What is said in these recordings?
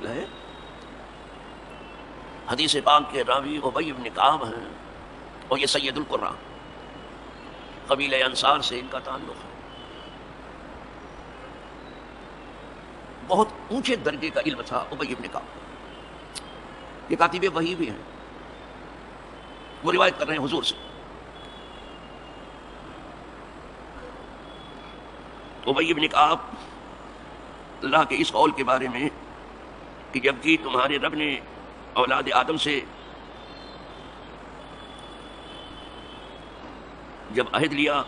ہے. حدیث پاک کے راوی ابی بن کعب ہیں اور یہ سید القراء قبیلہ انصار سے ان کا تعلق ہے. بہت اونچے درجے کا علم تھا ابی بن کعب. یہ کاتب وحی بھی ہیں, وہ روایت کر رہے ہیں حضور سے. ابی بن کعب اللہ کے اس قول کے بارے میں کہ جبکہ تمہارے رب نے اولاد آدم سے جب عہد لیا,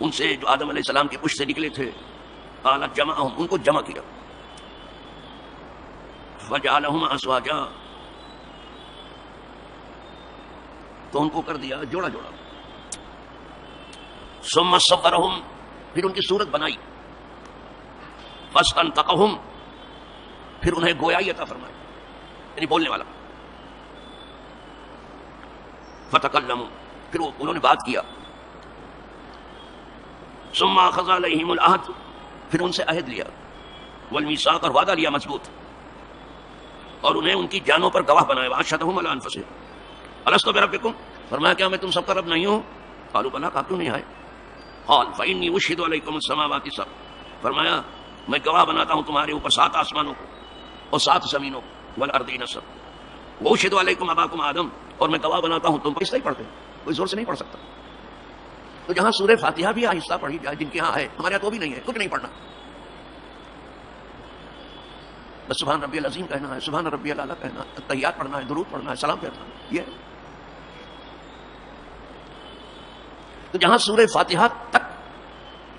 ان سے جو آدم علیہ السلام کے پشت سے نکلے تھے, قال جمعہم, ان کو جمع کیا, فجعلہم ازواجا, تو ان کو کر دیا جوڑا جوڑا. ثم صورہم, پھر ان کی صورت بنائی. فاستنطقہم, پھر انہیں گویائی عطا فرمائی, یعنی بولنے والا. فتکلموا, پھر انہوں نے بات کیا. ثم اخذ علیہم العہد, پھر ان سے عہد لیا, والمیثاق, اور وعدہ لیا مضبوط, اور انہیں ان کی جانوں پر گواہ بنایا. واشہدہم علی انفسہم الست بربکم, فرمایا کیا میں تم سب کا رب نہیں ہوں؟ قالوا بلی, کہا کیوں نہیں آئے؟ قال فانی اشہد علیکم السماوات السبع, فرمایا میں گواہ بناتا ہوں تمہارے اوپر 7 آسمانوں کو اور 7 زمینوں کو, والارضین السبع, واشہد علیکم اباکم آدم, اور میں گواہ بناتا ہوں تم پر. اس طرح پڑھتے ہیں, کوئی زور سے نہیں پڑھ سکتا. تو جہاں سورہ فاتحہ بھی آہستہ پڑھی جائے, جن کے ہاں ہے, ہمارے یہاں تو بھی نہیں ہے, کچھ نہیں پڑھنا, بس سبحان ربی العظیم کہنا ہے, سبحان ربی الاعلیٰ کہنا ہے, تحیات پڑھنا ہے, درود پڑھنا ہے, سلام پھیرنا ہے, یہ ہے. تو جہاں سورہ فاتحہ تک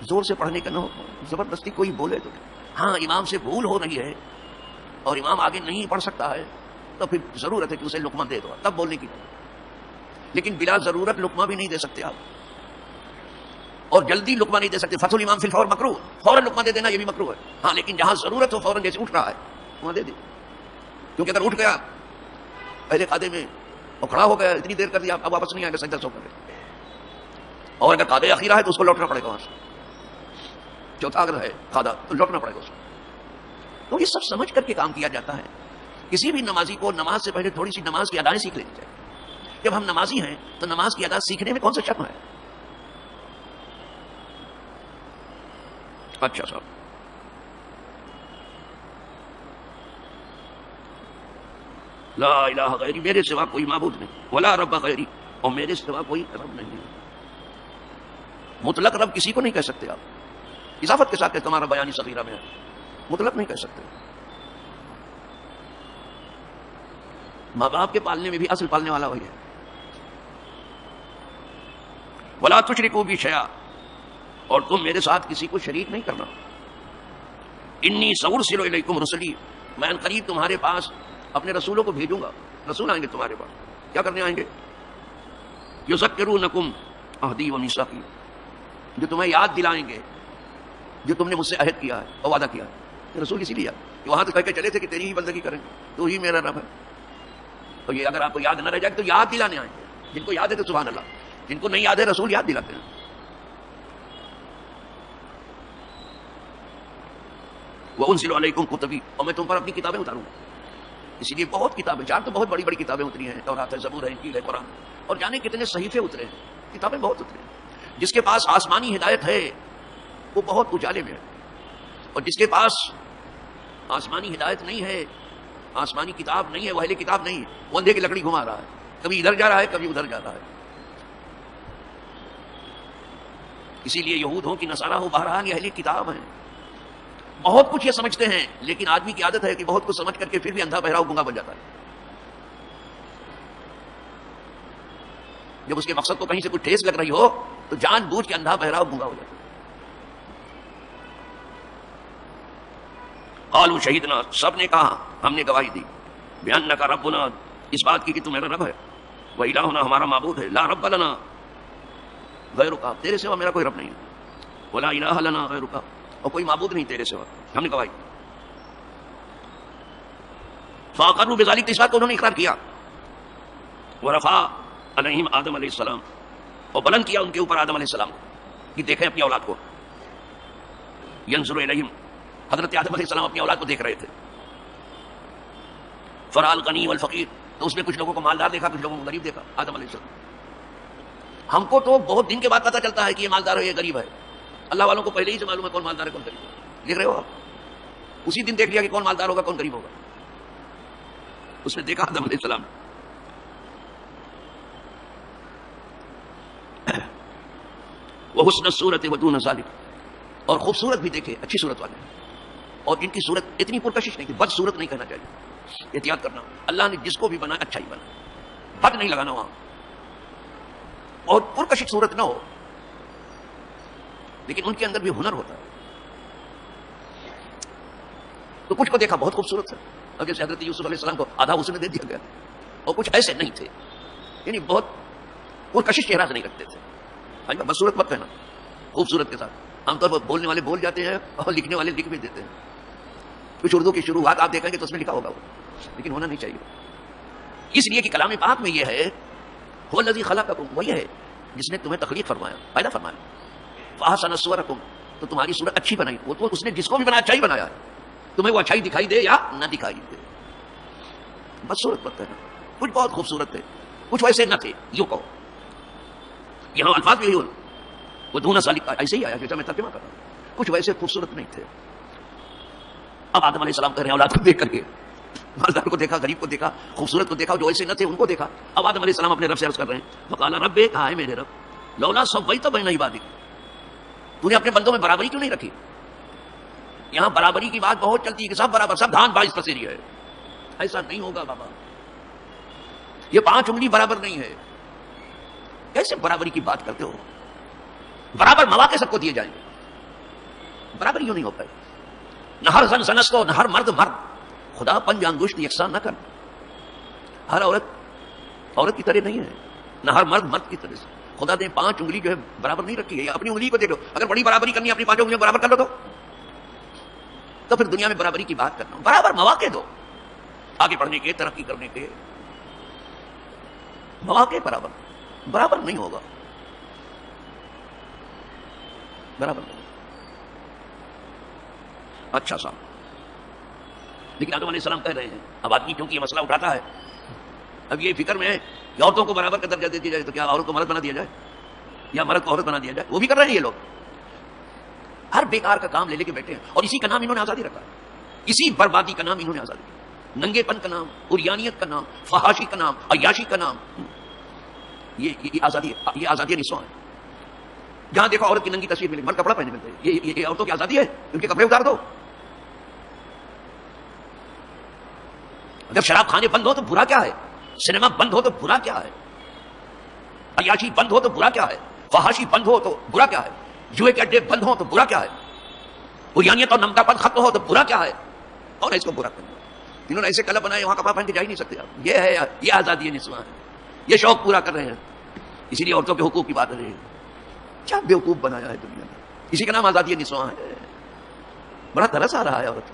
زور سے پڑھنے کا نہ ہو, زبردستی کوئی بولے تو, ہاں امام سے بھول ہو رہی ہے اور امام آگے نہیں پڑھ سکتا ہے, تو پھر ضرورت ہے کہ اسے لقمہ دے دو, تب بولنے کی. لیکن بلا ضرورت لقمہ بھی نہیں دے سکتے آپ, اور جلدی لقمہ نہیں دے سکتے. فتح الامام فی الفور مکروہ, فوراً لقمہ دے دینا یہ بھی مکروہ ہے. ہاں لیکن جہاں ضرورت ہو فوراً, جیسے اٹھ رہا ہے وہاں دے دی, کیونکہ اگر اٹھ گیا پہلے قاعدے میں اور کھڑا ہو گیا, اتنی دیر کر دیا, اب واپس نہیں آئے گا سجدہ سو کر, اور اگر قاعدہ اخیرہ ہے تو اس کو لوٹنا پڑے گا وہاں سے. چوتھا اگر ہے قاعدہ تو لوٹنا پڑے گا اس کو. تو یہ سب سمجھ کر کے کام کیا جاتا ہے. کسی بھی نمازی کو نماز سے پہلے تھوڑی سی نماز کی ادائیں سیکھ لینی چاہیے. جب ہم نمازی ہیں تو نماز کی ادا سیکھنے میں کون سا شرم ہے؟ اچھا صاحب, لا الہ غیری, میرے سوا کوئی معبود نہیں, ولا رب غیری, اور میرے سوا کوئی رب نہیں ہے. مطلق رب کسی کو نہیں کہہ سکتے آپ, اضافت کے ساتھ تمہارا بیانی صغیرہ میں ہے, مطلق نہیں کہہ سکتے. ماں باپ کے پالنے میں بھی اصل پالنے والا وہی ہے. ولا تشرکوا بی شیئا, اور تم میرے ساتھ کسی کو شریک نہیں کرنا. انی سأرسل الیکم رسلی, میں ان قریب تمہارے پاس اپنے رسولوں کو بھیجوں گا. رسول آئیں گے تمہارے پاس, کیا کرنے آئیں گے؟ یذکرونکم عہدی و میثاقی, جو تمہیں یاد دلائیں گے جو تم نے مجھ سے عہد کیا ہے اور وعدہ کیا ہے. رسول اسی لیے کہ وہاں تو کہہ کے چلے تھے کہ تیری ہی بندگی کریں گے, تو ہی میرا رب ہے. تو یہ اگر آپ کو یاد نہ رہ جائے تو یاد دلانے آئیں گے. جن کو یاد ہے تو سبحان اللہ, جن کو نہیں یاد ہے رسول یاد دلاتے ہیں. وَأُنزِلُ عَلَيْكُمْ كُتُبِي, اور میں تم پر اپنی کتابیں اتاروں گا. اسی لیے بہت کتابیں, 4 تو بہت بڑی بڑی کتابیں اتری ہیں, تورات ہے, زبور ہے, انجیل ہے, قرآن, اور جانے کتنے صحیفے اترے ہیں, کتابیں بہت اترے ہیں. جس کے پاس آسمانی ہدایت ہے وہ بہت اجالے میں ہے, اور جس کے پاس آسمانی ہدایت نہیں ہے, آسمانی کتاب نہیں ہے, وہ اہل کتاب نہیں ہے, وہ اندھے کی لکڑی گھما رہا ہے, کبھی ادھر جا رہا ہے کبھی ادھر جا رہا ہے. اسی لیے یہود ہو کہ نصارہ ہو, بہرحال یہ اہل کتاب ہیں. بہت کچھ یہ سمجھتے ہیں, لیکن آدمی کی عادت ہے کہ بہت کچھ سمجھ کر کے پھر بھی اندھا بہرا گنگا بن جاتا ہے. جب اس کے مقصد کو کہیں سے کوئی ٹھیس لگ رہی ہو تو جان بوجھ کے اندھا بہرا گنگا ہو جاتا ہے. قالوا شہیدنا, سب نے کہا ہم نے گواہی دی, بأنک ربنا, اس بات کی کہ تو میرا رب ہے, وإلہنا, ہمارا معبود ہے, لا رب لنا غیرک, تیرے سوا میرا کوئی رب نہیں ہے, ولا الہ لنا غیرک, اور کوئی معبود نہیں تیرے سوا. ہم نے گواہی. فاقروا بذلک, اس بات کو انہوں نے اقرار کیا. ورفع علیہم آدم علیہ السلام, اور بلند کیا ان کے اوپر آدم علیہ السلام کو کہ دیکھیں اپنی اولاد کو. ینظر الیہم, حضرت آدم علیہ السلام اپنی اولاد کو دیکھ رہے تھے. فرال غنی والفقیر، تو اس میں کچھ لوگوں کو مالدار دیکھا، کچھ لوگوں کو غریب دیکھا آدم علیہ السلام. ہم کو تو بہت دن کے بعد پتہ چلتا ہے کہ یہ مالدار ہے یہ غریب ہے. اللہ والوں کو پہلے ہی سے معلوم ہے کون مالدار ہے کون غریب ہے. دیکھ رہے ہو آپ، اسی دن دیکھ لیا کہ کون مالدار ہوگا کون غریب ہوگا. اس نے دیکھا آدم علیہ السلام. وہ حسن صورت و دون ذالک، اور خوبصورت بھی دیکھے، اچھی صورت والے، اور ان کی صورت اتنی پرکشش نہیں کہ بد صورت نہیں کہنا چاہیے. احتیاط کرنا، اللہ نے جس کو بھی بنا اچھا ہی بنا، بد نہیں لگانا وہاں، اور پرکشش صورت نہ ہو، لیکن ان کے اندر بھی ہنر ہوتا ہے. تو کچھ کو دیکھا بہت خوبصورت ہے، اب جیسے حضرت یوسف علیہ السلام کو آدھا حسن دے دیا گیا، اور کچھ ایسے نہیں تھے، یعنی بہت پرکشش چہرہ سے نہیں رکھتے تھے. بس صورت مت کہنا، خوبصورت کے ساتھ. عام طور پر بولنے والے بول جاتے ہیں اور لکھنے والے لکھ بھی دیتے ہیں. کچھ اردو کی شروعات آپ دیکھیں گے تو اس میں لکھا ہوگا وہ، لیکن ہونا نہیں چاہیے. اس لیے کہ کلام پاک میں یہ ہے هو الذی خلقکم، وہی ہے جس نے تمہیں تخلیق فرمایا، پیدا فرمایا. فاحسن صورکم، تو تمہاری صورت اچھی بنائی. وہ تو اس نے جس کو بھی بنایا اچھا ہی بنایا ہے، تمہیں وہ اچھائی دکھائی دے یا نہ دکھائی دے. بس صورت مت کہنا. کچھ بہت خوبصورت تھے، کچھ ویسے نہ تھے، یوں کہو. یہاں الفاظ بھی وہ دون ذالک ایسے ہی آیا جیسا میں ترجمہ کر رہا ہوں. کچھ ویسے خوبصورت نہیں تھے. اب آدم علیہ السلام کہہ رہے ہیں اولاد کو دیکھ کر کے، مالدار کو دیکھا، غریب کو دیکھا، خوبصورت کو دیکھا، جو ایسے نہ تھے ان کو دیکھا. اب آدم علیہ السلام اپنے رب سے عرض کر رہے ہیں وقال رب، کہا ہے میرے رب، لولا سویت بین عبادک، تو نے اپنے بندوں میں برابری کیوں نہیں رکھی؟ یہاں برابری کی بات بہت چلتی ہے کہ سب برابر، سب دھان باعث پسیری ہے. ایسا نہیں ہوگا بابا، یہ 5 انگلی برابر نہیں ہے. کیسے برابری کی بات کرتے ہو؟ برابر مواقع سب کو دیے جائیں گے، برابری کیوں نہیں ہو پائے؟ نہ ہر زن زنس کو، نہ ہر مرد مرد. خدا پنج انگشت یکساں نہ کر. ہر عورت کی طرح نہیں ہے، نہ ہر مرد مرد کی طرح سے. خدا نے 5 انگلی جو ہے برابر نہیں رکھی ہے. اپنی انگلی کو دیکھ لو، اگر بڑی برابری کرنی ہے اپنی 5 انگلیاں برابر کر لو تو پھر دنیا میں برابری کی بات کرنا. برابر مواقع دو، آگے بڑھنے کے، ترقی کرنے کے مواقع برابر نہیں ہوگا، برابر نہیں. اچھا صاحب، لیکن آدم علیہ السلام کہہ رہے ہیں، اب آدمی کیونکہ یہ مسئلہ اٹھاتا ہے، اب یہ فکر میں ہے کہ عورتوں کو برابر کا درجہ دے دیا جائے تو کیا عورت کو مرد بنا دیا جائے یا مرد کو عورت بنا دیا جائے. وہ بھی کر رہے ہیں یہ لوگ، ہر بیکار کا کام لے کے بیٹھے ہیں. اور اسی کا نام انہوں نے آزادی رکھا، اسی بربادی کا نام انہوں نے آزادی رکھا. ننگے پن کا نام، عریانیت کا نام، فحاشی کا نام، عیاشی کا نام. یہ آزادی نسواں ہے. جہاں دیکھو عورت کی ننگی تصویر ملے، مرد کپڑا پہنے ملتے ہیں. یہ عورتوں کی آزادی ہے، ان کے کپڑے اتار دو. جب شراب کھانے بند ہو تو برا کیا ہے؟ سنیما بند ہو تو برا کیا ہے؟ عیاشی بند ہو تو برا کیا ہے؟ فحاشی بند ہو تو برا کیا ہے؟ جوئے کے اڈے بند ہو تو برا کیا ہے؟ عریانیت اور نمکا پن ختم ہو تو برا کیا ہے؟ اور اس کو برا کرنا. انہوں نے ایسے کلب بنائے وہاں کپڑا پہن کے جا ہی نہیں سکتے. یہ ہے، یہ آزادی نسواں ہے. یہ شوق پورا کر رہے ہیں، اسی لیے عورتوں کے حقوق کی بات ہو رہی ہے. کیا بیوقوف بنایا ہے دنیا میں، اسی کا نام آزادی نسواں ہے. بڑا ترس آ رہا ہے. عورت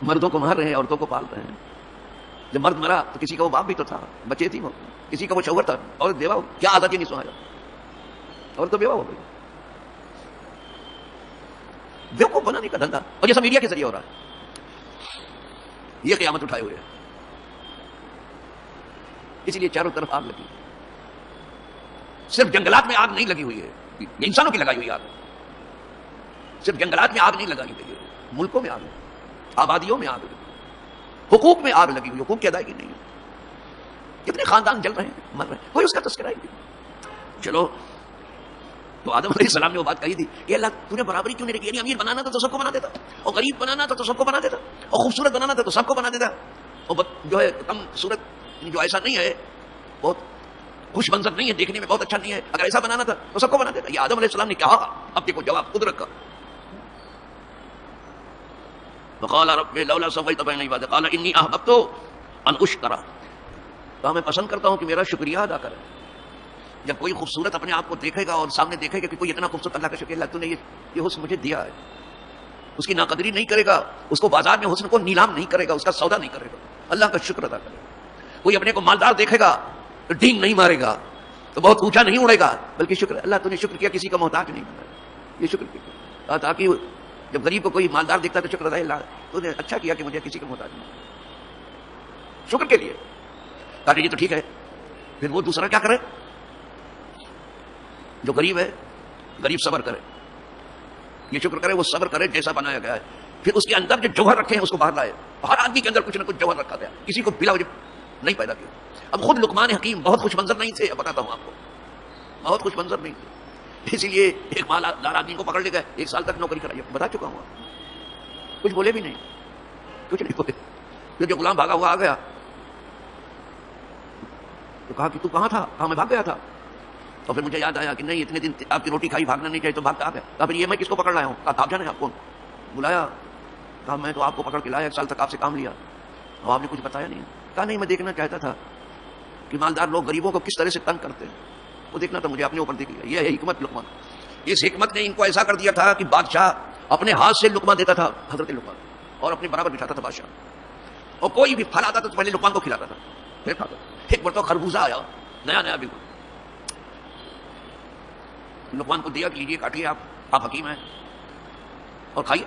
مردوں کو مار رہے ہیں، عورتوں کو پال رہے ہیں. جب مرد مرا تو کسی کا وہ باپ بھی تو تھا، بچے تھی، وہ کسی کا وہ شوہر تھا، اور بیوہ. کیا آزادی نسواں ہے؟ اور تو بیوہ ہو گئی. بیوقوف بنانے کا دھندا، اور یہ سب میڈیا کے ذریعے ہو رہا ہے. یہ قیامت اٹھائے ہوئے ہیں. اسی لیے چاروں طرف آگ لگی. صرف جنگلات میں آگ نہیں لگی ہوئی ہے، یہ انسانوں کی لگائی ہوئی آگ. صرف جنگلات میں آگ نہیں لگائی ہوئی ہے، ملکوں میں آگ ہے، آبادیوں میں آگ لگی، حقوق میں آگ لگی ہوئی، حقوق کی ادائیگی نہیں ہے. کتنے خاندان جل رہے ہیں، مر رہے ہیں، کوئی اس کا تذکرہ ہی نہیں. چلو، تو آدم علیہ السلام نے وہ بات کہی تھی کہ اللہ تو نے برابری کیوں نہیں رکھی؟ یعنی امیر بنانا تھا تو سب کو بنا دیتا، اور غریب بنانا تھا تو سب کو بنا دیتا، اور خوبصورت بنانا تھا تو سب کو بنا دیتا، اور جو ہے کم صورت جو ایسا نہیں ہے، بہت خوش منظر نہیں ہے، دیکھنے میں بہت اچھا نہیں ہے، اگر ایسا بنانا تھا تو سب کو بنا دیتا. یہ آدم علیہ السلام نے کہا. اب دیکھو جواب قدرت کا. وقال رب لولا سويت بين عبادك قال اني احببت ان اشكر. تو میں پسند کرتا ہوں کہ میرا شکریہ ادا کرے. جب کوئی خوبصورت اپنے آپ کو دیکھے گا اور سامنے دیکھے گا کہ کوئی اتنا خوبصورت، اللہ کا شکر، اللہ تو نے یہ حسن مجھے دیا ہے، اس کی ناقدری نہیں کرے گا، اس کو بازار میں حسن کو نیلام نہیں کرے گا، اس کا سودا نہیں کرے گا، اللہ کا شکر ادا کرے گا. کوئی اپنے کو مالدار دیکھے گا تو ڈینگ نہیں مارے گا، تو بہت اونچا نہیں اڑے گا، بلکہ شکر، اللہ تو نے شکر کیا، کسی کا محتاج نہیں بنایا، یہ شکر کیا. تاکہ جب غریب کو کوئی مالدار دیکھتا ہے تو شکر ادا اللہ تو نے اچھا کیا کہ مجھے کسی کو محتاج نہیں، شکر کے لیے کہا جی تو ٹھیک ہے. پھر وہ دوسرا کیا کرے؟ جو غریب ہے، غریب صبر کرے، یہ شکر کرے، وہ صبر کرے جیسا بنایا گیا ہے. پھر اس کے اندر جو جوہر رکھے ہیں اس کو باہر لائے. ہر آدمی کے اندر کچھ نہ کچھ جوہر رکھا گیا، کسی کو بلا وجہ نہیں پیدا کیا. اب خود لقمان حکیم بہت خوش منظر نہیں تھے، بتاتا ہوں آپ کو، بہت خوش منظر نہیں تھے. اسی لیے ایک مالدار آدمی کو پکڑ لے گئے، 1 سال تک نوکری کرائی. بتا چکا ہوں، کچھ بولے بھی نہیں، کچھ نہیں بولے. پھر جو غلام بھاگا ہوا آ گیا تو کہا کہ تو کہاں تھا؟ کہا میں بھاگ گیا تھا. تو پھر مجھے یاد آیا کہ نہیں اتنے دن آپ کی روٹی کھائی، بھاگنا نہیں چاہیے تو بھاگتا آ گیا. کہا پھر یہ میں کس کو پکڑ لایا ہوں؟ کہا آپ جانے آپ کو بلایا. کہا میں تو آپ کو پکڑ کے لایا، 1 سال تک آپ سے کام لیا اور آپ نے کچھ بتایا نہیں. کہا نہیں میں دیکھنا چاہتا تھا کہ مالدار لوگ غریبوں کو کس طرح سے تنگ کرتے ہیں، وہ دیکھنا تھا مجھے، اپنے اوپر دیکھ لیا. یہ ہے حکمت لقمان. اس حکمت نے ان کو ایسا کر دیا تھا کہ بادشاہ اپنے ہاتھ سے لقمان دیتا تھا حضرت لقمان، اور اپنے برابر بٹھاتا تھا بادشاہ. اور کوئی بھی پھل آتا تھا تو پہلے لقمان کو کھلاتا تھا پھر کھاتا. ایک مرتبہ خربوزہ آیا نیا نیا بالکل، لقمان کو دیا کہ لیجیے کاٹیے، آپ حکیم ہیں اور کھائیے.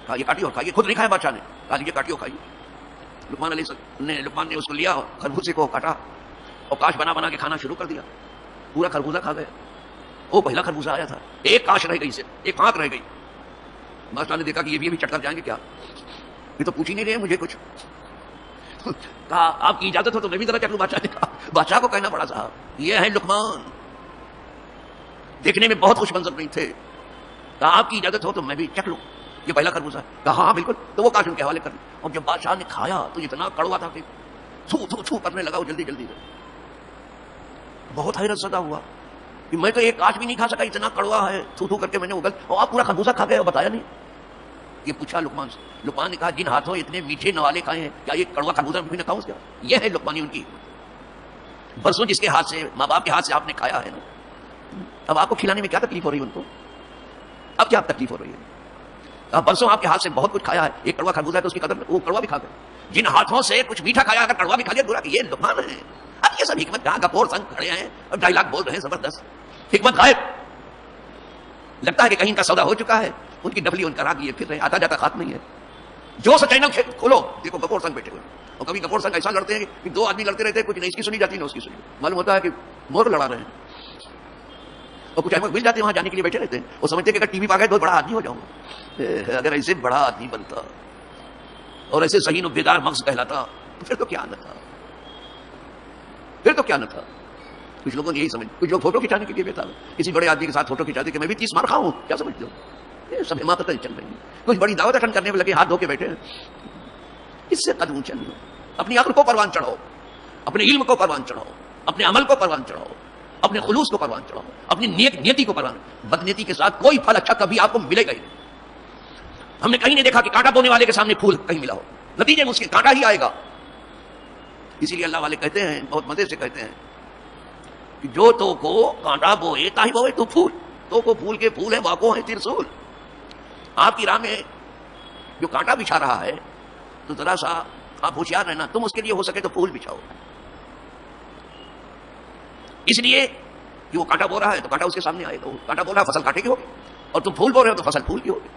کہا یہ کاٹیے اور کھائیے. خود نہیں کھایا بادشاہ نے، کہا لیجیے کاٹیے اور کھائیے. لقمان نے اس کو لیا، خربوزے کو کاٹا اور کاش بنا بنا کے کھانا شروع کر دیا. پورا خربوزہ کھا گئے. وہ پہلا خربوزہ آیا تھا، ایک کاش رہ گئی، سے ایک آنکھ رہ گئی. بادشاہ نے دیکھا کہ یہ بھی چٹ کر جائیں گے کیا، یہ تو پوچھ ہی نہیں رہے مجھے کچھ. کہا آپ کی اجازت ہو تو میں بھی ذرا چکھ لوں. بادشاہ نے کہا، بادشاہ کو کہنا پڑا صاحب یہ ہے لقمان، دیکھنے میں بہت خوش منظر نہیں تھے. کہا آپ کی اجازت ہو تو میں بھی چکھ لوں یہ پہلا خربوزہ. کہا ہاں بالکل. تو وہ کاش ان کے حوالے کر دیا. اور جب بادشاہ نے کھایا تو اتنا کڑوا تھا کہ تھو تھو تھو کرنے لگا وہ جلدی جلدی سے. بہت حیرت زدہ ہوا کہ میں تو ایک کاش بھی نہیں کھا سکا، اتنا کڑوا ہے. تھو تھو کر کے میں نے اگل، اور آپ پورا خربوزہ کھا گئے اور بتایا نہیں. یہ پوچھا لقمان سے. لقمان نے کہا جن ہاتھوں اتنے میٹھے نوالے کھائے ہیں کیا یہ کڑوا خربوزہ بھی نہ کھاؤں اس کا؟ یہ ہے لقمانی ان کی. برسوں جس کے ہاتھ سے، ماں باپ کے ہاتھ سے آپ نے کھایا ہے نا، اب آپ کو کھلانے میں کیا تکلیف ہو رہی ہے ان کو؟ اب کیا تکلیف ہو رہی ہے؟ برسوں آپ کے ہاتھ سے بہت کچھ کھایا ہے، ایک کڑوا خربوزہ ہے تو اس کی قدر وہ کڑوا بھی کھا گئے. جن ہاتھوں سے کچھ میٹھا کھایا اگر کڑوا بھی کھا لیا برا کہ یہ لقمان ہے. اب یہ سب حکمت جہاں کپور سنگ کھڑے ہیں اور ڈائلاگ بول رہے ہیں زبردست. حکمت غائب. لگتا ہے کہ کہیں ان کا سودا ہو چکا ہے، ان کی ڈبلی ان کا راگ یہ پھر رہے، آتا جاتا خاتم نہیں ہے. جو سا چینل کھولو دیکھو کپور سنگ بیٹھے ہوئے. اور کبھی کپور سنگ ایسا لڑتے ہیں کہ 2 آدمی لڑتے رہتے ہیں، کچھ نہیں اس کی سنی جاتی نہ اس کی سنی. معلوم ہوتا ہے کہ مور لڑا رہے ہیں. اور کچھ احمد مل جاتے ہیں وہاں جانے کے لیے بیٹھے رہتے ہیں. وہ سمجھتے ہیں کہ اگر ٹی وی پہ آ گئے تو بڑا آدمی ہو جاؤں گا. اگر ایسے بڑا آدمی بنتا اور ایسے ذہین و بیدار مغز کہلاتا تو پھر تو کیا نہ تھا، پھر تو کیا نہ تھا. کچھ لوگوں نے یہی سمجھ، کچھ لوگ فوٹو کھنچانے کے لیے بیٹھا کسی بڑے آدمی کے ساتھ فوٹو کھنچاتے کہ میں بھی 30 مار کھاؤں. کیا سمجھتے ہو؟ یہ سب حماقتیں چل رہی ہیں. کچھ بڑی دعوت اٹینڈ کرنے میں لگے ہاتھ دھو کے بیٹھے ہیں. اس سے قدم چل لو. اپنی عقل کو پروان چڑھاؤ، اپنے علم کو پروان چڑھاؤ، اپنے عمل کو پروان چڑھاؤ، اپنے خلوص کو پروان چڑھاؤ، اپنی نیتی کو پروان. بدنیتی کے ساتھ کوئی پھل اچھا کبھی آپ کو ملے گا ہی نہیں. ہم نے کہیں نہیں دیکھا کہ کانٹا بونے والے کے سامنے پھول کہیں ملا ہو، نتیجے میں اس کے کانٹا ہی آئے گا. اسی لیے اللہ والے کہتے ہیں، بہت مزے سے کہتے ہیں کہ جو تو کو کانٹا بوئے تاہی بوئے تو پھول، تو کو پھول کے پھول ہے واقو ہے ترسول. آپ کی راہ میں جو کانٹا بچھا رہا ہے تو ذرا سا آپ ہوشیار رہنا، تم اس کے لیے ہو سکے تو پھول بچھاؤ. اس لیے کہ وہ کانٹا بو رہا ہے تو کانٹا اس کے سامنے آئے گا. کانٹا بو رہا ہے فصل کانٹے کی ہوگی، اور تم پھول بو رہے ہو تو فصل پھول کی ہوگی.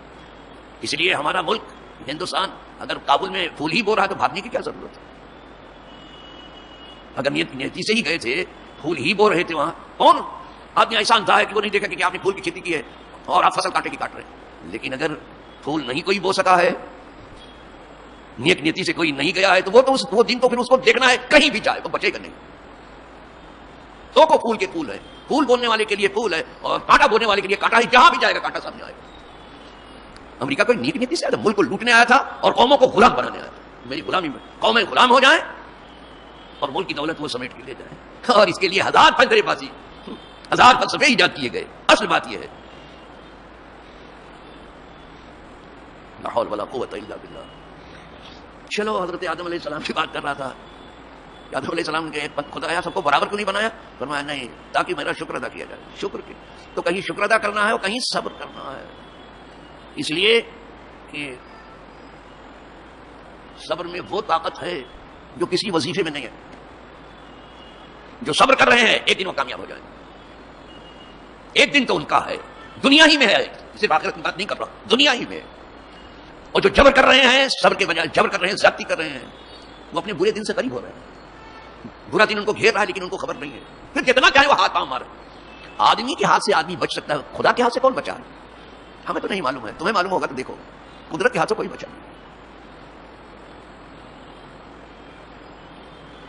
اس لیے ہمارا ملک ہندوستان اگر کابل میں پھول ہی بو رہا ہے تو بھاگنے کی کیا ضرورت ہے؟ اگر نیتی سے ہی گئے تھے، پھول ہی بو رہے تھے وہاں، کون آدمی ایسا اندھا ہے کہ وہ نہیں دیکھا کہ آپ نے پھول کی کھیتی کی ہے اور آپ فصل کانٹے کی کاٹ رہے ہیں. لیکن اگر پھول نہیں کوئی بو سکا ہے، نیک نیتی سے کوئی نہیں گیا ہے، تو وہ دن تو پھر اس کو دیکھنا ہے، کہیں بھی جائے وہ بچے گا نہیں. تو کو پھول کے پھول ہے، پھول بولنے والے کے لیے پھول ہے اور کانٹا بولنے والے کے لیے کانٹا ہی. جہاں بھی جائے گا کانٹا سامنے آئے گا. امریکہ کوئی نیک نیتی سے آیا تھا، ملک کو لوٹنے آیا تھا اور قوموں کو غلام بنانے آیا تھا. میری غلامی میں قومیں غلام ہو جائیں اور ملک کی دولت وہ سمیٹ کے لے جائیں. اور اس کے لیے 1000 پنجرے بازی، 1000 فلسفے ایجاد کیے گئے. اصل بات یہ ہے لا حول ولا قوت الا باللہ. چلو حضرت آدم علیہ السلام کی بات کر رہا تھا. آدم علیہ السلام کے خدایا سب کو برابر کیوں نہیں بنایا؟ فرمایا نہیں، تاکہ میرا شکر ادا کیا جائے. شکر کے تو کہیں شکر ادا کرنا ہے اور کہیں صبر کرنا ہے. اس لیے کہ صبر میں وہ طاقت ہے جو کسی وظیفے میں نہیں ہے. جو صبر کر رہے ہیں ایک دن وہ کامیاب ہو جائیں گے. ایک دن تو ان کا ہے، دنیا ہی میں ہے صرف آخرت کی بات نہیں کر رہا، دنیا ہی میں. اور جو جبر کر رہے ہیں صبر کے بجائے جبر کر رہے ہیں، زیادتی کر رہے ہیں، وہ اپنے برے دن سے قریب ہو رہے ہیں. برا دن ان کو گھیر رہا ہے لیکن ان کو خبر نہیں ہے. پھر کتنا چاہے وہ ہاتھ پاؤں مارے. آدمی کے ہاتھ سے آدمی بچ سکتا ہے، خدا کے ہاتھ سے کون بچا ہے؟ ہمیں تو نہیں معلوم ہے، تمہیں معلوم ہوگا تو دیکھو. قدرت کے ہاتھ سے کوئی بچا نہیں.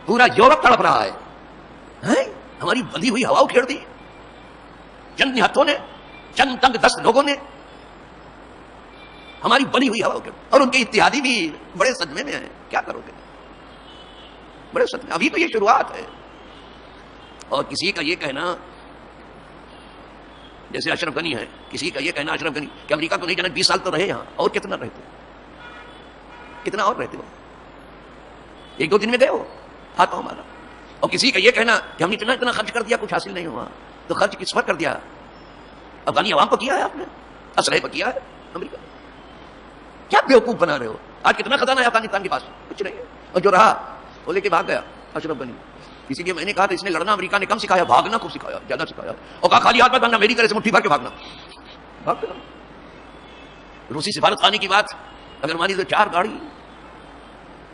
پورا یورپ تڑپ رہا ہے، ہماری بندھی ہوئی ہوا کھیڑ دی چند ہاتھوں نے، چند تنگ دست لوگوں نے ہماری بنی ہوئی ہوا کھیڑ. اور ان کے اتحادی بھی بڑے صدمے میں ہیں. کیا کرو گے؟ بڑے صدمے. ابھی تو یہ شروعات ہے. اور کسی کا یہ کہنا، جیسے اشرف غنی ہے، کسی کا یہ کہنا اشرف غنی کہ امریکہ کو نہیں جانا، 20 سال تو رہے یہاں، اور کتنا رہتے، کتنا اور رہتے ہو؟ 1-2 دن میں گئے ہو، ہاتھ پاؤں مارا. اور کسی کا یہ کہنا کہ ہم نے اتنا خرچ کر دیا کچھ حاصل نہیں ہوا. تو خرچ کس پر کر دیا؟ افغانی عوام کو کیا ہے آپ نے؟ اسلحے پر کیا ہے امریکہ. کیا بیوقوف بنا رہے ہو؟ آج کتنا خزانہ ہے افغانستان کے پاس؟ کچھ نہیں ہے. اور جو رہا وہ لے کے بھاگ گیا اشرف غنی. اسی لیے میں نے کہا تھا اس نے لڑنا امریکہ نے کم سکھایا، بھاگنا خوب سکھایا، زیادہ سکھایا. اور کہا خالی ہاتھ پر بھاگنا، میری طرح سے مٹھی بھر کے بھاگنا. بھاگ گیا. روسی سفارت خانے کی بات اگر مانی تو 4 گاڑی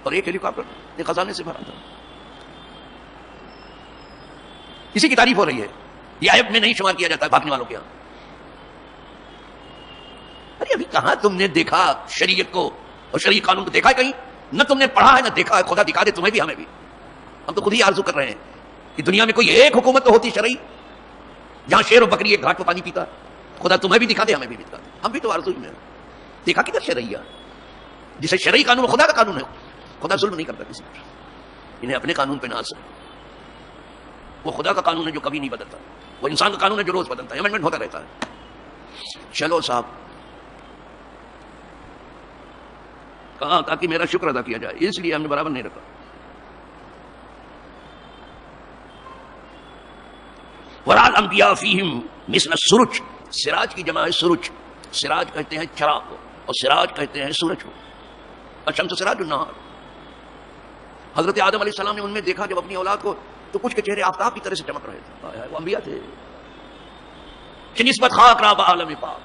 اور 1 ہیلی کاپٹر یہ خزانے سے بھرا تھا. اسی کی تعریف ہو رہی ہے. یہ عیب میں نہیں شمار کیا جاتا بھاگنے والوں کے یہاں. ارے ابھی کہاں تم نے دیکھا شریعت کو اور شرعی قانون کو؟ دیکھا ہے کہیں؟ نہ تم نے پڑھا ہے نہ دیکھا ہے. خدا دکھا دے تمہیں بھی ہمیں بھی. ہم تو خود ہی آرزو کر رہے ہیں کہ دنیا میں کوئی ایک حکومت تو ہوتی شرعی جہاں شیر و بکری ایک گھاٹ پہ پانی پیتا. خدا تمہیں بھی دکھا دے ہمیں بھی دکھا دے. ہم بھی تو آرزو میں دیکھا کدھر شرعیہ، جسے شرعی قانون خدا کا قانون ہے. خدا ظلم نہیں کرتا کسی پر، انہیں اپنے قانون پہ ناز ہے. وہ خدا کا قانون ہے جو کبھی نہیں بدلتا. وہ انسان کا قانون ہے جو روز بدلتا ہے، امینڈمنٹ ہوتا رہتا ہے. چلو صاحب، کہا تاکہ میرا شکر ادا کیا جائے، اس لیے ہم نے برابر نہیں رکھا. ورال انبیاء فیہم مثل السرج. سراج کی جمع ہے سرج. سراج کہتے ہیں چراغ کو، اور سراج کہتے ہیں سورج کو. الشمس سراج النہار. حضرت آدم علیہ السلام نے ان میں دیکھا جب اپنی اولاد کو، تو کچھ کے چہرے آفتاب کی طرح سے چمک رہے تھے. وہ انبیاء تھے کہ نسبت خاک راب عالم پاک.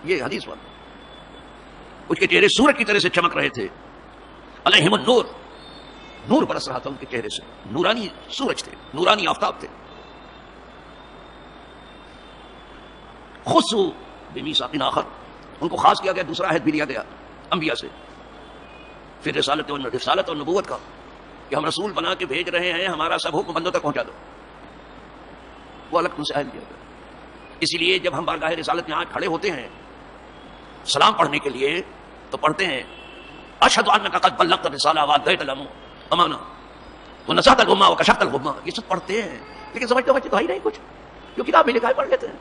یہ حدیث بات. کچھ کے چہرے سورج کی طرح سے چمک رہے تھے. علیہم النور. نور برس رہا تھا ان کے چہرے سے. نورانی سورج تھے، نورانی آفتاب تھے. خصو بمیثاق آخر. ان کو خاص کیا گیا، دوسرا عہد بھی لیا گیا انبیاء سے. پھر رسالت اور نبوت کا کہ ہم رسول بنا کے بھیج رہے ہیں، ہمارا سب حکم بندوں تک پہنچا دو. وہ الگ تم سے عہد لیا گیا. اسی لیے جب ہم بارگاہ رسالت میں کھڑے ہوتے ہیں سلام پڑھنے کے لیے تو پڑھتے ہیں اشہد انک قد بلغت الرسالہ وادیت الامانہ ونصحت الامہ وکشفت الغمہ. یہ سب پڑھتے ہیں لیکن سمجھتے بچے تو ہی نہیں کچھ. جو کتاب میں لکھا ہے پڑھ لیتے ہیں،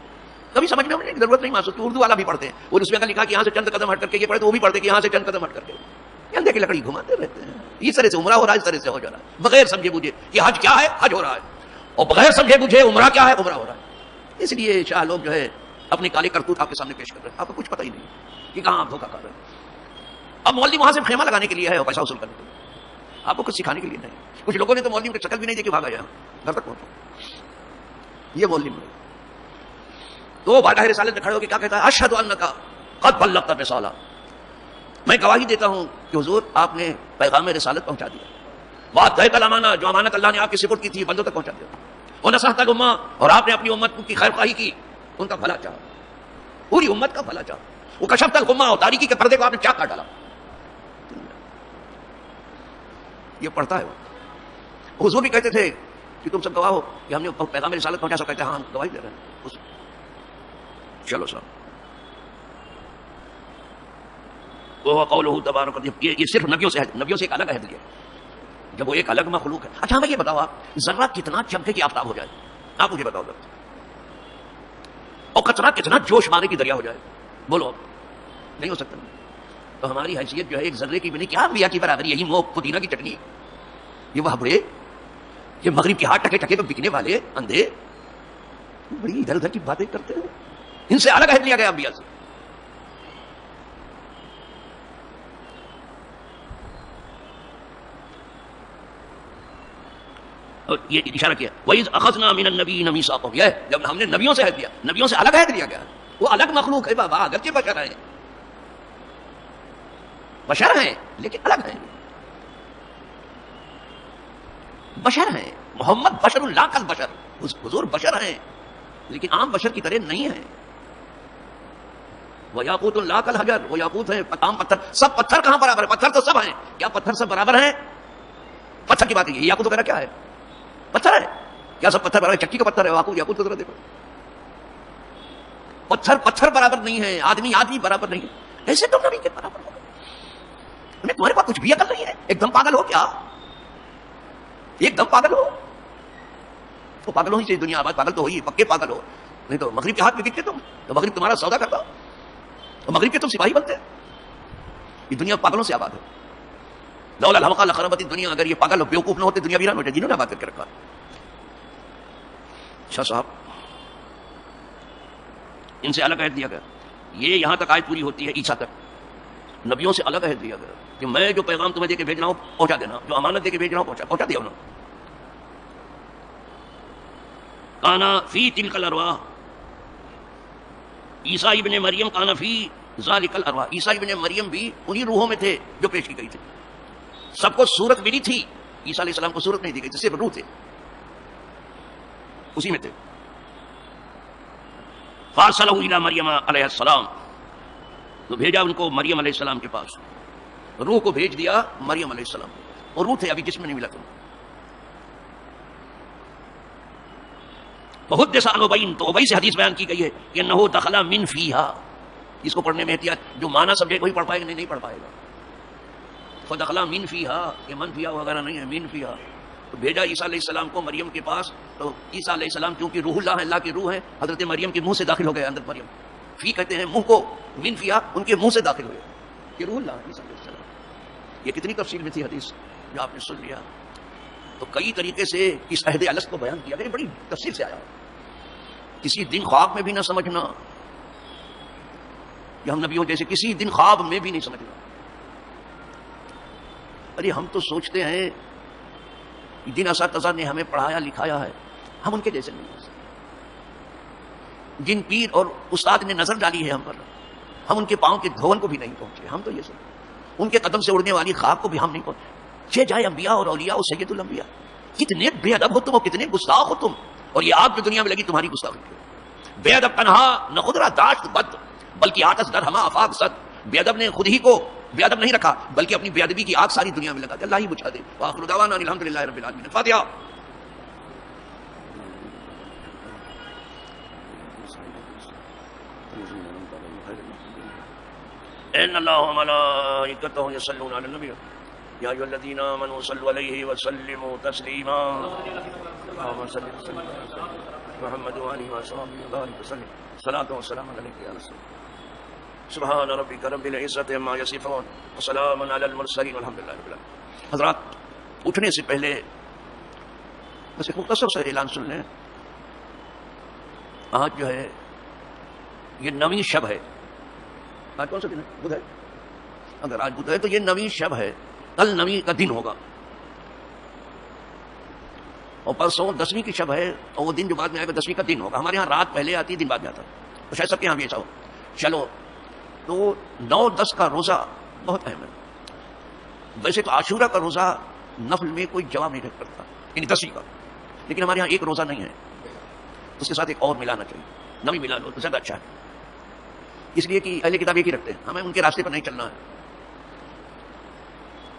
کبھی سمجھنے میں ضرورت نہیں محسوس. اردو والا بھی پڑھتے ہیں، اور اس میں اگر لکھا کہ یہاں سے چند قدم ہٹ کر کے یہ پڑھے تو وہ بھی پڑھتے کہ یہاں سے چند قدم ہٹ کر کے. اندھے کی لکڑی گھماتے رہتے ہیں. اس طرح سے عمرہ ہو رہا ہے، اس طرح سے ہو جا رہا ہے بغیر سمجھے بوجھے. یہ حج کیا ہے؟ حج ہو رہا ہے. اور بغیر سمجھے بوجھے عمرہ کیا ہے؟ عمرہ ہو رہا ہے. اس لیے شاہ لوگ جو ہے اپنے کالے کرتوت آپ کے سامنے پیش کر رہے ہیں. آپ کو کچھ پتہ ہی نہیں کہ کہاں آپ دھوکہ کر رہے ہیں. اب مولوی وہاں سے خیمہ لگانے کے لیے ہے اور پیسہ وصول کرنے کے لیے، آپ کو کچھ سکھانے کے لیے نہیں. کچھ لوگوں نے تو مولوی کی شکل بھی نہیں دیکھی، بھاگا یہاں گھر تک پہنچو. یہ مولوی تو بارگاہ رسالت میں کھڑے ہو کے کیا کہتا ہے؟ اشہد انک قد بلغت الرسالہ. میں گواہی دیتا ہوں کہ حضور آپ نے پیغام رسالت پہنچا دیا. وادیت الامانہ، جو امانت اللہ نے آپ کی سپرد کی تھی بندوں تک پہنچا دیا. ونصحت الامہ، اور آپ نے اپنی امت کی خیر خواہی کی، ان کا بھلا چاہا، پوری امت کا بھلا چاہا. وکشفت الغمہ، اور تاریکی کے پردے کو آپ نے چاک کاٹ ڈالا. یہ پڑھتا ہے وہ. حضور بھی کہتے تھے کہ تم سب گواہ ہو کہ ہم نے پیغام رسالت پہنچا. سب کہتے ہیں ہاں گواہی دے رہے ہیں. چلو صاحب، وہ قولہ تبارک. یہ صرف نبیوں سے ہے، نبیوں سے ایک الگ عہد لیا جب وہ ایک الگ مخلوق ہے. اچھا ہمیں یہ بتاؤ، آپ ذرہ کتنا چمکے کی آفتاب ہو جائے، آپ مجھے بتاؤ ذرا. اور کچرا کتنا جوش مارے کی دریا ہو جائے، بولو نہیں ہو سکتا. تو ہماری حیثیت جو ہے ایک ذرے کی بھی نہیں، کیا انبیاء کی برابری. یہی مو پودینہ کی چٹنی، یہ وہ بڑے، یہ مغرب کے ہاتھ ٹکے ٹکے پہ بکنے والے اندھے بڑی ادھر ادھر کی باتیں کرتے ہیں. ان سے الگ عہد لیا گیا انبیاء سے. اور یہ اشارہ کیا وَإِذْ أَخَذْنَا مِنَ النَّبِيِّينَ مِيثَاقَهُمْ. یہ جب ہم نے نبیوں سے عہد لیا، نبیوں سے الگ عہد لیا گیا. وہ الگ مخلوق ہے بابا، اگرچہ بشر ہیں، بشر ہیں لیکن الگ ہیں، بشر ہیں. محمد بشر اللہ کل بشر، حضور بشر ہیں لیکن عام بشر کی طرح نہیں ہیں. وہ یاقوت اللہ کل حجر، وہ یاقوت ہے، عام پتھر. سب پتھر کہاں برابر ہے؟ پتھر تو سب ہیں. کیا پتھر سب برابر ہیں؟ پتھر کی بات ہے، یاقوت وغیرہ کیا ہے؟ پتھر ہے. کیا سب پتھر برابر؟ چکی کا پتھر ہے یاقوت کو ذرا دیکھو. پتھر پتھر برابر نہیں ہے، آدمی آدمی برابر نہیں ہے. ایسے تم نبی کے برابر ہو گئے. تمہارے پاس کچھ بھی عقل نہیں ہے؟ ایک دم پاگل ہو کیا؟ ایک دم پاگل ہو؟ تو پاگل ہو ہی چاہیے دنیا آباد، پاگل تو ہوئی، پکے پاگل ہو. نہیں تو مغرب کے ہاتھ میں دکھتے تم، تو مغرب تمہارا سودا کرتا، تو مغرب کے تم سپاہی بنتے. یہ دنیا پاگلوں سے آباد ہے. لولا الحمقى لخربت الدنیا. اگر یہ پاگل بیوقوف نہ ہوتے دنیا ویران ہو جائے. جنہوں نے آباد کر کے رکھا. اچھا صاحب، ان سے الگ عہد دیا گیا. یہ یہاں تک آیت پوری ہوتی ہے عیسیٰ تک. نبیوں سے الگ عہد دیا گیا کہ میں جو پیغام تمہیں دے کے بھیج رہا ہوں پہنچا دینا، جو امانت دے کے بھیج رہا ہوں پہنچا دیا انہوں. کانا فی تلک الارواح، عیسیٰ ابن مریم کانا فی ذالک الارواح. عیسیٰ ابن مریم بھی انہی روحوں میں تھے جو پیش کی گئی تھی. سب کو صورت ملی تھی، عیسیٰ علیہ السلام کو صورت نہیں دی گئی تھی، صرف روح تھے، اسی میں تھے. فارسلہ الی مریم علیہ السلام، تو بھیجا ان کو مریم علیہ السلام کے پاس. روح کو بھیج دیا مریم علیہ السلام، اور روح تھے، ابھی جسم نہیں ملا تھا. بہت دسان ابین، تو ابئی سے حدیث بیان کی گئی ہے کہ انہ دخل من فیہا. اس کو پڑھنے میں احتیاط، جو معنی سمجھے وہی پڑھ پائے گا، نہیں پڑھ پائے گا. فدخل من فیہا، یہ من فیہا وغیرہ نہیں ہے، من فیہا. تو بھیجا عیسیٰ علیہ السلام کو مریم کے پاس. تو عیسیٰ علیہ السلام چونکہ روح اللہ ہے، اللہ کی روح ہے، حضرت مریم کے منہ سے داخل ہو گئے اندر. مریم فی کہتے ہیں منہ کو، من فیہا ان کے منہ سے داخل ہوئے کہ روح اللہ ہے عیسیٰ علیہ السلام. یہ کتنی تفصیل میں تھی حدیث جو آپ نے سن لیا. تو کئی طریقے سے اس عہد الست کو بیان کیا گیا، بڑی تفصیل سے آیا. کسی دن خواب میں بھی نہ سمجھنا کہ ہم نبیوں جیسے، کسی دن خواب میں بھی نہیں سمجھنا. ارے ہم تو سوچتے ہیں جن اساتذہ نے ہمیں پڑھایا لکھایا ہے ہم ان کے جیسے نہیں ہو سکتے. جن پیر اور استاد نے نظر ڈالی ہے ہم پر، ہم ان کے پاؤں کے دھون کو بھی نہیں پہنچے. ہم تو یہ سب ان کے قدم سے اڑنے والی خواب کو بھی ہم نہیں پہنچے. چھ جائے انبیاء اور اولیاء اور سید الانبیاء. کتنے بے ادب ہو تم اور کتنے گستاخ ہو تم. اور یہ آگ جو دنیا میں لگی تمہاری گستاخی کی. بے ادب تنہا نہ خود را داشت بد، بلکہ آتش در ہما آفاق زد. بے ادب نے خود ہی کو بے ادب نہیں رکھا، بلکہ اپنی بے ادبی کی آگ ساری دنیا میں لگا دے. اللہ ہی بجھا دے. وآخر دعوانا الحمدللہ رب العالمین. فاتحہ. ان اللہ وملائکتہ یصلون علی النبی یا ایھا الذین آمنوا صلوا علیہ وسلموا تسلیما. اللهم صل وسلم علی محمد وآلہ وصحبہ وبارک وسلم. صلاۃ و سلام علیک یا رسول. سبحان ربک رب العزۃ عما یصفون وسلام علی المرسلین والحمد للہ رب العالمین. حضرات، اٹھنے سے پہلے بس ایک مختصر سا اعلان سن لیں. آج جو ہے یہ نویں شب ہے. آج کون سا دن ہے؟ بدھ ہے. اگر آج بدھ ہے تو یہ نویں شب ہے. کل نویں کا دن ہوگا اور پرسوں دسویں کی شب ہے، اور وہ دن جو بعد میں آئے گا دسویں کا دن ہوگا. ہمارے ہاں رات پہلے آتی دن بعد میں آتا، تو شاید سب کے یہاں بھی ایسا ہو. چلو، تو 9-10 کا روزہ بہت اہم ہے. ویسے تو عاشورہ کا روزہ نفل میں کوئی جواب نہیں کرتا، یعنی 10ویں کا، لیکن ہمارے یہاں ایک روزہ نہیں ہے، اس کے ساتھ ایک اور ملانا چاہیے. نویں ملا لو تو زیادہ اچھا ہے. اس لیے کہ اہل کتاب ایک ہی رکھتے ہیں. ہمیں ان کے راستے پر نہیں چلنا ہے،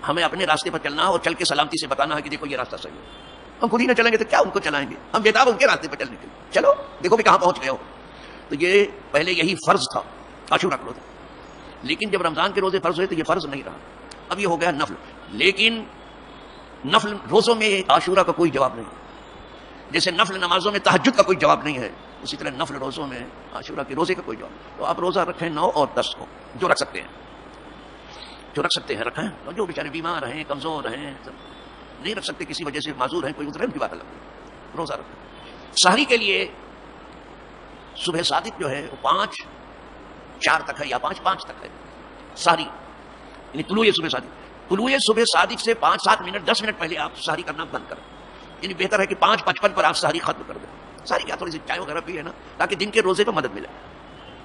ہمیں اپنے راستے پر چلنا ہے اور چل کے سلامتی سے بتانا ہے کہ دیکھو یہ راستہ صحیح ہے. ہم خود ہی نہ چلیں گے تو کیا ان کو چلائیں گے؟ ہم بے تاب ان کے راستے پر چلنے کے لیے. چلو دیکھو کہ کہاں پہنچ گئے ہو. تو یہ پہلے یہی فرض تھا، عاشورہ کا روزہ. لیکن جب رمضان کے روزے فرض ہوئے تو یہ فرض نہیں رہا، اب یہ ہو گیا نفل. لیکن نفل روزوں میں عاشورہ کا کوئی جواب نہیں. جیسے نفل نمازوں میں تہجد کا کوئی جواب نہیں ہے، اسی طرح نفل روزوں میں عاشورہ کے روزے کا کوئی جواب نہیں. تو آپ روزہ رکھیں 9 اور 10 کو، جو رکھ سکتے ہیں، جو رکھ سکتے ہیں رکھیں. اور جو بیچارے بیمار ہیں، کمزور ہیں، نہیں رکھ سکتے کسی وجہ سے، معذور ہیں، کوئی اترے ان کی بات الگ، روزہ رکھیں. سحری کے لیے صبح صادق جو ہے وہ 5:04 تک ہے یا 5:05 تک ہے سحری، یعنی طلوع صبح صادق. طلوع صبح صادق سے 5-7 منٹ 10 منٹ پہلے آپ سحری کرنا بند کریں. یعنی بہتر ہے کہ 5:55 پر آپ سحری ختم کر دیں. سحری کیا تھوڑی سی چائے وغیرہ پی ہے نا، تاکہ دن کے روزے کو مدد ملے.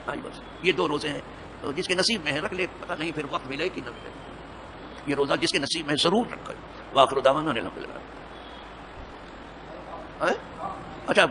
ہاں جی بس یہ 2 روزے ہیں، تو جس کے نصیب میں ہے رکھ لے، پتہ نہیں پھر وقت ملے کہ نہ ملے. یہ روزہ جس کے نصیب میں ہے ضرور رکھے. وآخر دعوانا الحمدللہ. اچھا